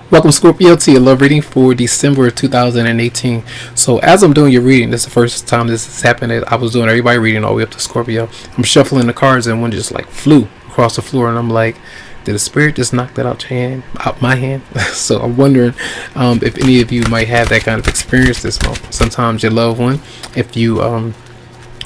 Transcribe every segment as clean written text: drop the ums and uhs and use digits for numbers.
Welcome, Scorpio, to your love reading for December 2018. So, as I'm doing your reading, this is the first time this has happened. I was doing everybody reading all the way up to Scorpio. I'm shuffling the cards, and one just like flew across the floor, and I'm like, did the spirit just knock that out my hand? So, I'm wondering if any of you might have that kind of experience this month. Sometimes your loved one, if you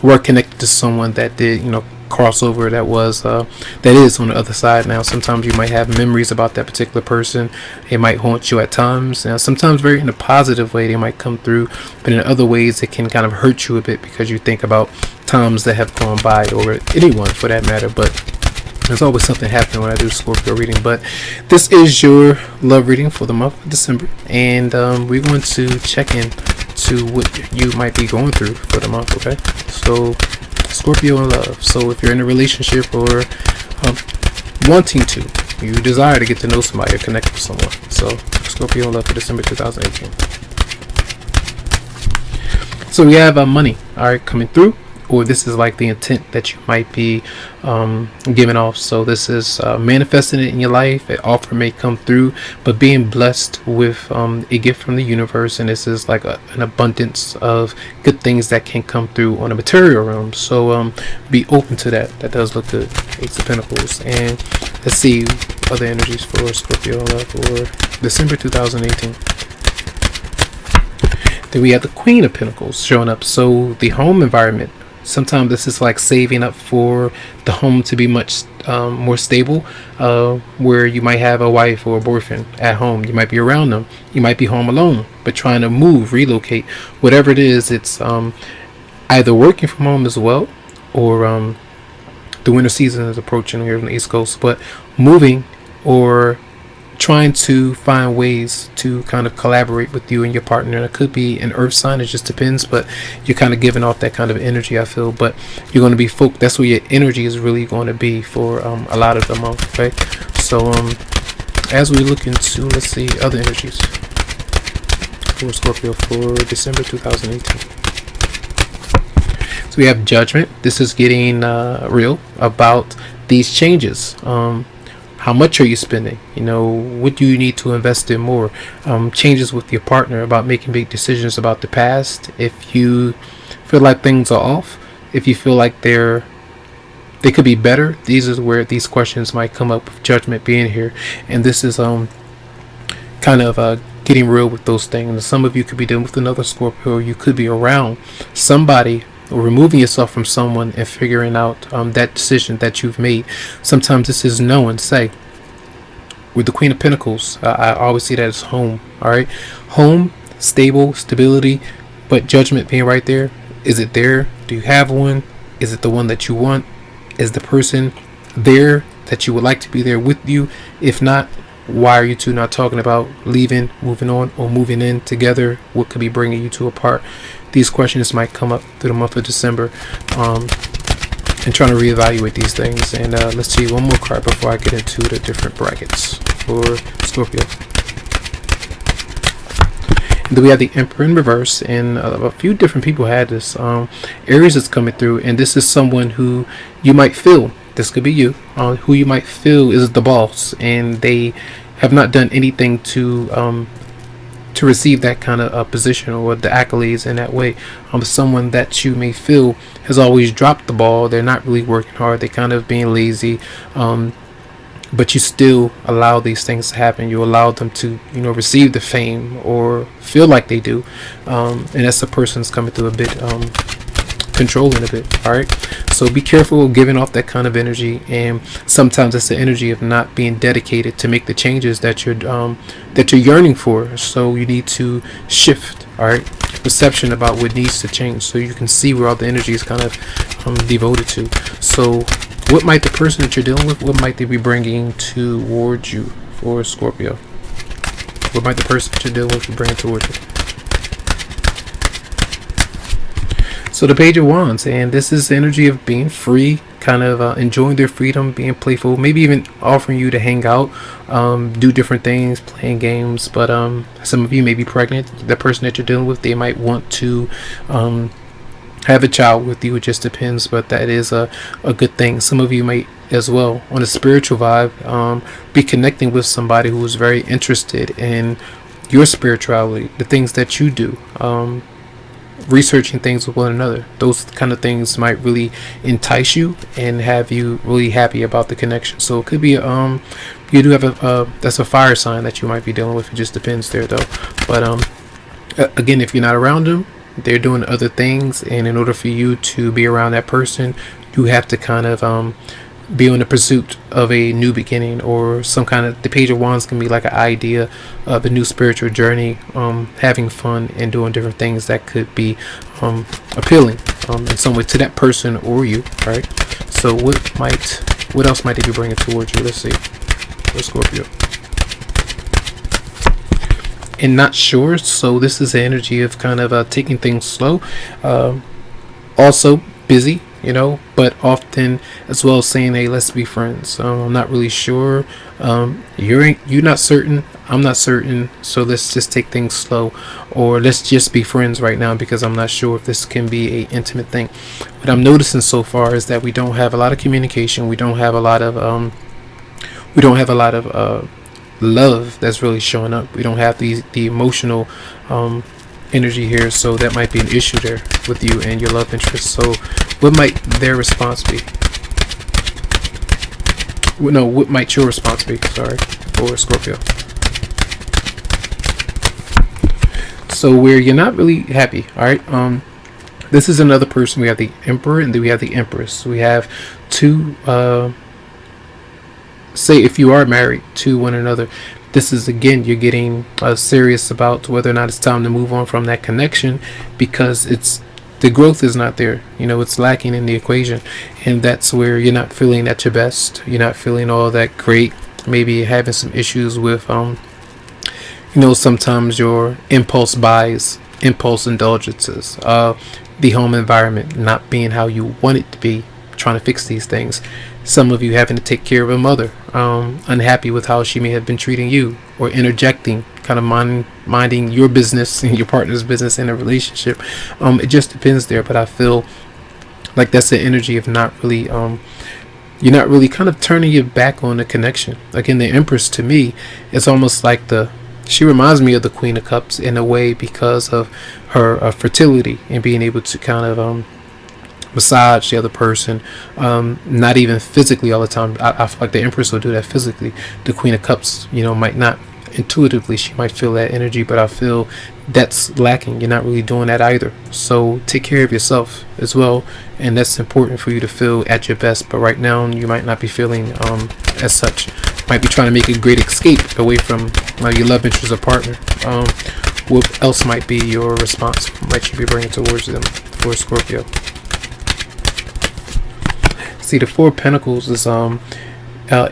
were connected to someone that did, crossover that is on the other side. Now sometimes you might have memories about that particular person. It might haunt you at times. Now sometimes very in a positive way they might come through, but in other ways it can kind of hurt you a bit because you think about times that have gone by, or anyone for that matter. But there's always something happening when I do Scorpio reading. But this is your love reading for the month of December, and we're going to check in to what you might be going through for the month. Okay, so Scorpio in love. So if you're in a relationship or wanting to, you desire to get to know somebody or connect with someone. So Scorpio in love for December 2018. So we have money, all right, coming through, or this is like the intent that you might be giving off. So this is manifesting it in your life. An offer may come through, but being blessed with a gift from the universe, and this is like an abundance of good things that can come through on a material realm. So be open to that. That does look good. Ace of Pentacles. And let's see other energies for Scorpio for December 2018. Then we have the Queen of Pentacles showing up. So the home environment. Sometimes this is like saving up for the home to be much more stable, where you might have a wife or a boyfriend at home. You might be around them. You might be home alone, but trying to move, relocate, whatever it is. It's either working from home as well, or the winter season is approaching here on the East Coast, but moving or trying to find ways to kind of collaborate with you and your partner. And it could be an earth sign, it just depends, but you're kind of giving off that kind of energy, I feel. But you're going to be that's where your energy is really going to be for a lot of the month. Okay, so as we look into, let's see, other energies for Scorpio for December 2018. So we have Judgment. This is getting real about these changes. How much are you spending? What do you need to invest in more? Changes with your partner about making big decisions about the past. If you feel like things are off, if you feel like they could be better, these is where these questions might come up with Judgment being here. And this is kind of getting real with those things. Some of you could be dealing with another Scorpio, or you could be around somebody, or removing yourself from someone and figuring out that decision that you've made. Sometimes this is no and say. With the Queen of Pentacles, I always see that as home. All right, home, stable, stability, but Judgment being right there. Is it there? Do you have one? Is it the one that you want? Is the person there that you would like to be there with you? If not, why are you two not talking about leaving, moving on, or moving in together? What could be bringing you two apart? These questions might come up through the month of December, and trying to reevaluate these things. And let's see one more card before I get into the different brackets for Scorpio. And then we have the Emperor in reverse, and a few different people had this. Aries is coming through, and this is someone who you might feel, this could be you, who you might feel is the boss, and they have not done anything to receive that kind of position or the accolades in that way. Someone that you may feel has always dropped the ball. They're not really working hard. They're kind of being lazy, but you still allow these things to happen. You allow them to receive the fame or feel like they do, and that's the person's coming through a bit controlling a bit. All right, so be careful of giving off that kind of energy, and sometimes it's the energy of not being dedicated to make the changes that you're yearning for. So you need to shift, all right, perception about what needs to change, so you can see where all the energy is kind of devoted to. So what might the person that you're dealing with, what might they be bringing towards you for Scorpio? What might the person that you're dealing with be bringing towards you? So the Page of Wands, and this is the energy of being free, kind of enjoying their freedom, being playful, maybe even offering you to hang out, do different things, playing games. But some of you may be pregnant. The person that you're dealing with, they might want to have a child with you. It just depends, but that is a good thing. Some of you might as well, on a spiritual vibe, be connecting with somebody who is very interested in your spirituality, the things that you do, researching things with one another. Those kind of things might really entice you and have you really happy about the connection. So it could be you do have that's a fire sign that you might be dealing with. It just depends there though. But again, if you're not around them, they're doing other things, and in order for you to be around that person, you have to kind of be on the pursuit of a new beginning, or some kind of, the Page of Wands can be like an idea of a new spiritual journey, having fun and doing different things that could be appealing in some way to that person or you. All right, so what else might they be bringing towards you? Let's see, for Scorpio. And not sure, so this is the energy of kind of taking things slow, also busy, but often as well saying, hey, let's be friends. I'm not really sure, you're not certain, I'm not certain, so let's just take things slow, or let's just be friends right now because I'm not sure if this can be a intimate thing. What I'm noticing so far is that we don't have a lot of communication, we don't have a lot of love that's really showing up. We don't have the emotional energy here, so that might be an issue there with you and your love interest. So what might their response be? No, what might your response be? Sorry, for Scorpio. So where you're not really happy, all right. This is another person. We have the Emperor and then we have the Empress. We have two. Say if you are married to one another, this is again, you're getting serious about whether or not it's time to move on from that connection, because the growth is not there. It's lacking in the equation, and that's where you're not feeling at your best. You're not feeling all that great. Maybe you're having some issues with sometimes your impulse buys, impulse indulgences, the home environment not being how you want it to be, trying to fix these things. Some of you having to take care of a mother, unhappy with how she may have been treating you, or interjecting, kind of minding your business and your partner's business in a relationship. It just depends there, but I feel like that's the energy of not really, you're not really kind of turning your back on the connection. Again, the Empress to me is almost like she reminds me of the Queen of Cups in a way, because of her fertility and being able to kind of massage the other person, not even physically all the time. I feel like the Empress will do that physically. The Queen of Cups, might not intuitively, she might feel that energy, but I feel that's lacking. You're not really doing that either. So take care of yourself as well, and that's important for you to feel at your best. But right now you might not be feeling as such. Might be trying to make a great escape away from your love interest or partner. What else might be your response? Might you be bringing towards them for Scorpio? See, the Four of Pentacles is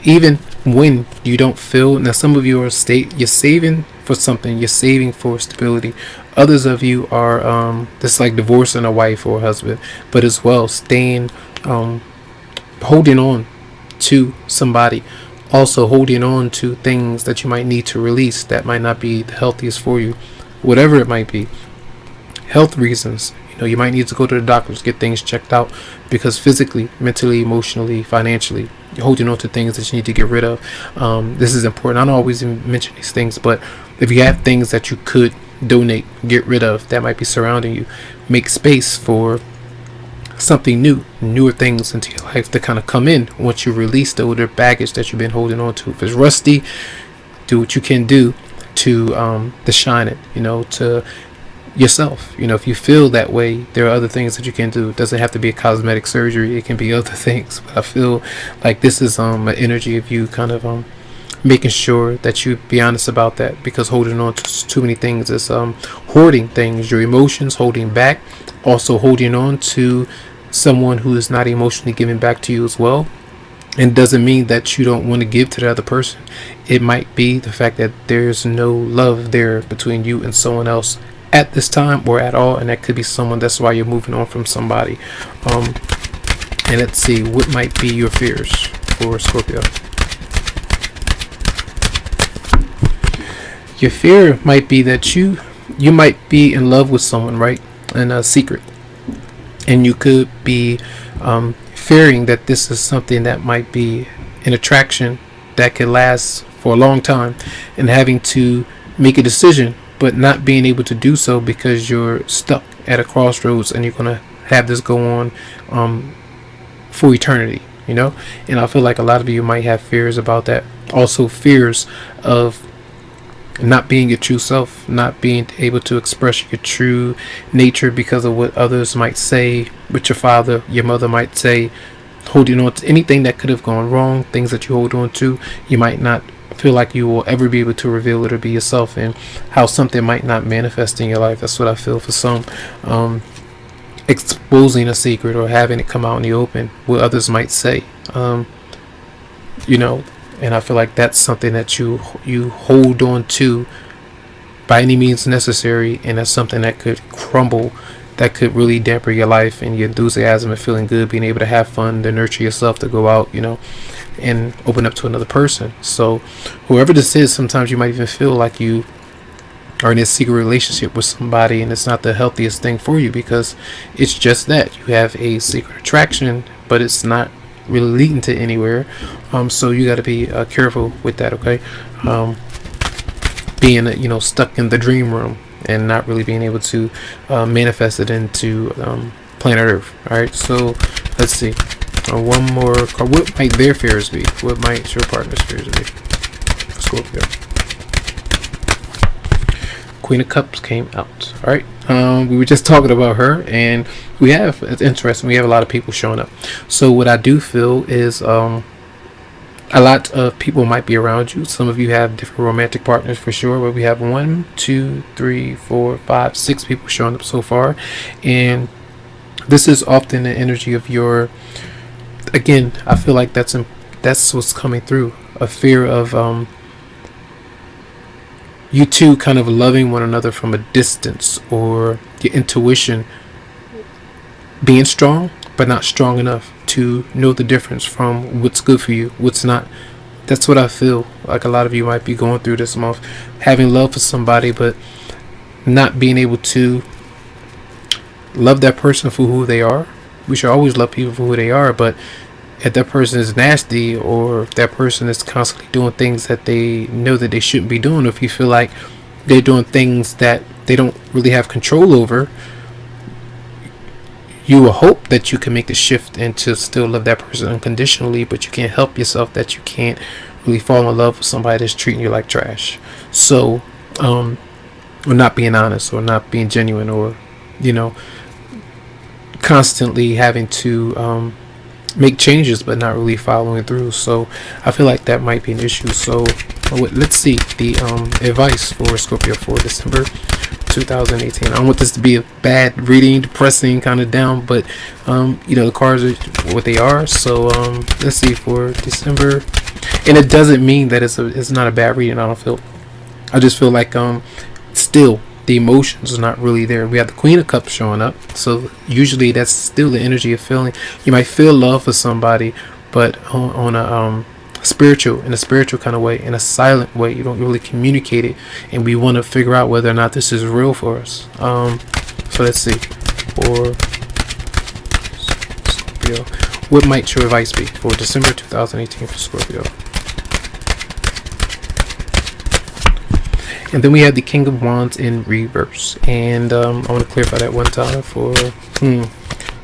even when you don't feel, now some of you are you're saving for something, you're saving for stability. Others of you are just like divorcing a wife or a husband, but as well staying, holding on to somebody, also holding on to things that you might need to release that might not be the healthiest for you, whatever it might be. Health reasons, you might need to go to the doctors, get things checked out, because physically, mentally, emotionally, financially, you're holding on to things that you need to get rid of. This is important. I don't always mention these things, but if you have things that you could donate, get rid of, that might be surrounding you, make space for something new, newer things into your life to kind of come in once you release the older baggage that you've been holding on to. If it's rusty, do what you can do to shine it, to yourself. If you feel that way, there are other things that you can do. It doesn't have to be a cosmetic surgery, it can be other things, but I feel like this is an energy of you kind of making sure that you be honest about that, because holding on to too many things is hoarding things, your emotions, holding back, also holding on to someone who is not emotionally giving back to you as well. And doesn't mean that you don't want to give to the other person. It might be the fact that there's no love there between you and someone else at this time or at all, and that could be someone, that's why you're moving on from somebody. And let's see, what might be your fears for Scorpio? Your fear might be that you might be in love with someone, right, in a secret, and you could be fearing that this is something that might be an attraction that could last for a long time, and having to make a decision but not being able to do so because you're stuck at a crossroads and you're going to have this go on for eternity, and I feel like a lot of you might have fears about that. Also fears of not being your true self, not being able to express your true nature because of what others might say, what your father, your mother might say, holding on to anything that could have gone wrong, things that you hold on to. You might not feel like you will ever be able to reveal it or be yourself, and how something might not manifest in your life. That's what I feel for some. Exposing a secret or having it come out in the open, what others might say, and I feel like that's something that you hold on to by any means necessary, and that's something that could crumble, that could really damper your life and your enthusiasm and feeling good, being able to have fun, to nurture yourself, to go out, and open up to another person. So whoever this is, sometimes you might even feel like you are in a secret relationship with somebody, and it's not the healthiest thing for you, because it's just that you have a secret attraction, but it's not really leading to anywhere. So you got to be careful with that, okay? Being stuck in the dream room and not really being able to manifest it into planet Earth. All right, so let's see. One more card. What might their fears be? What might your partner's fears be? Scorpio. Queen of Cups came out. All right. We were just talking about her, and it's interesting. We have a lot of people showing up. So what I do feel is a lot of people might be around you. Some of you have different romantic partners for sure, but we have 1, 2, 3, 4, 5, 6 people showing up so far. And this is often the energy of your, again, I feel like that's what's coming through. A fear of you two kind of loving one another from a distance, or your intuition being strong but not strong enough to know the difference from what's good for you, what's not. That's what I feel like a lot of you might be going through this month, having love for somebody but not being able to love that person for who they are. We should always love people for who they are, but if that person is nasty, or if that person is constantly doing things that they know that they shouldn't be doing, or if you feel like they're doing things that they don't really have control over, you will hope that you can make the shift and to still love that person unconditionally, but you can't help yourself that you can't really fall in love with somebody that's treating you like trash. So, or not being honest, or not being genuine, or, constantly having to make changes but not really following through. So I feel like that might be an issue. So let's see the advice for Scorpio for December 2018. I don't want this to be a bad reading, depressing, kind of down, but the cards are what they are. So let's see for December, and it doesn't mean that it's not a bad reading. I just feel like still the emotions are not really there. We have the Queen of Cups showing up, so usually that's still the energy of feeling. You might feel love for somebody, but on a spiritual kind of way, in a silent way. You don't really communicate it, and we want to figure out whether or not this is real for us. So let's see for Scorpio, what might your advice be for December 2018 for Scorpio? And then we have the King of Wands in reverse. And I want to clarify that one time for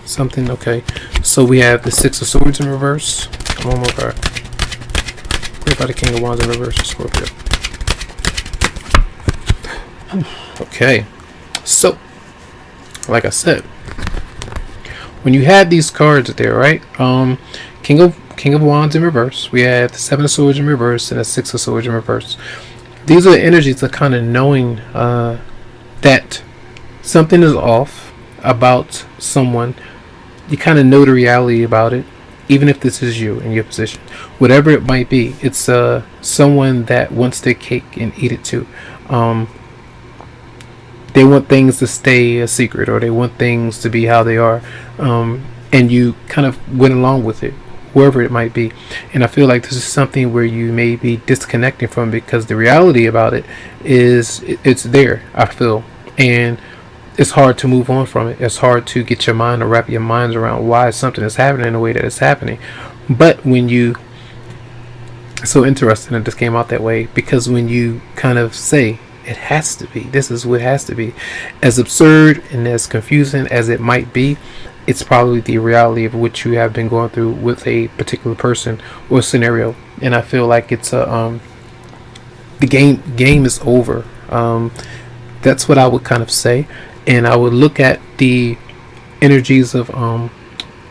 something. Okay. So we have the Six of Swords in reverse. One more card. Clarify the King of Wands in reverse for Scorpio. Okay. So, like I said, when you have these cards there, right? King of Wands in reverse. We have the Seven of Swords in reverse and the Six of Swords in reverse. These are the energies of kind of knowing that something is off about someone. You kind of know the reality about it, even if this is you in your position. Whatever it might be, it's someone that wants their cake and eat it too. They want things to stay a secret, or they want things to be how they are. And you kind of went along with it, wherever it might be. And I feel like this is something where you may be disconnecting from, because the reality about it is it's there, I feel. And it's hard to move on from it. It's hard to get your mind or wrap your minds around why something is happening in the way that it's happening. But when you, it's so interesting that this came out that way, because when you kind of say it has to be, this is what it has to be, as absurd and as confusing as it might be, it's probably the reality of what you have been going through with a particular person or scenario. And I feel like it's a the game is over. That's what I would kind of say. And I would look at the energies of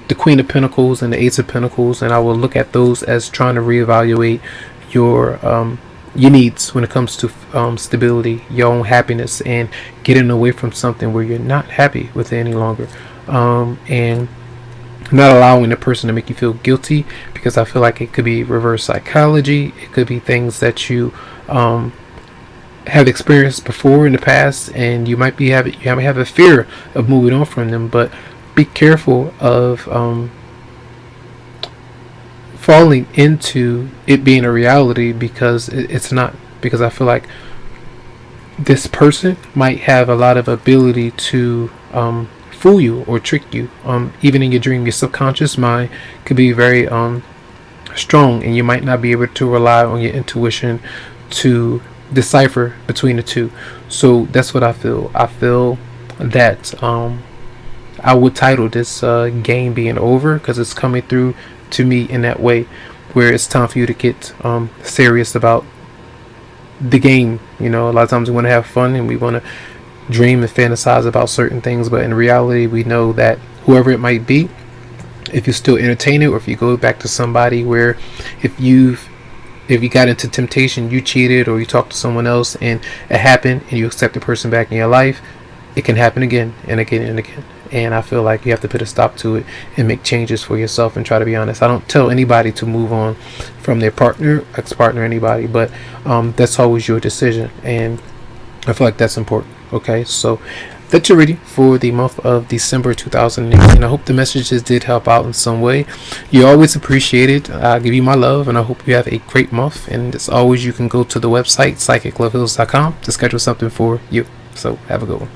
the Queen of Pentacles and the Ace of Pentacles, and I will look at those as trying to reevaluate your needs when it comes to stability, your own happiness, and getting away from something where you're not happy with it any longer, and not allowing the person to make you feel guilty, because I feel like it could be reverse psychology. It could be things that you have experienced before in the past, and you might have a fear of moving on from them. But be careful of falling into it being a reality, because it's not. Because I feel like this person might have a lot of ability to fool you or trick you. Even in your dream, your subconscious mind could be very strong, and you might not be able to rely on your intuition to decipher between the two. So that's what I feel. I feel that I would title this game being over, because it's coming through to me in that way, where it's time for you to get serious about the game. A lot of times we want to have fun and we want to dream and fantasize about certain things, but in reality we know that whoever it might be, if you still entertain it, or if you go back to somebody where if you got into temptation, you cheated, or you talked to someone else and it happened, and you accept the person back in your life, it can happen again and again and again. And I feel like you have to put a stop to it and make changes for yourself and try to be honest. I don't tell anybody to move on from their partner, ex-partner, anybody, but that's always your decision, and I feel like that's important. Okay, so that's your reading for the month of December 2018. I hope the messages did help out in some way. You're always appreciated. I give you my love, and I hope you have a great month. And as always, you can go to the website psychicloveheals.com to schedule something for you. So have a good one.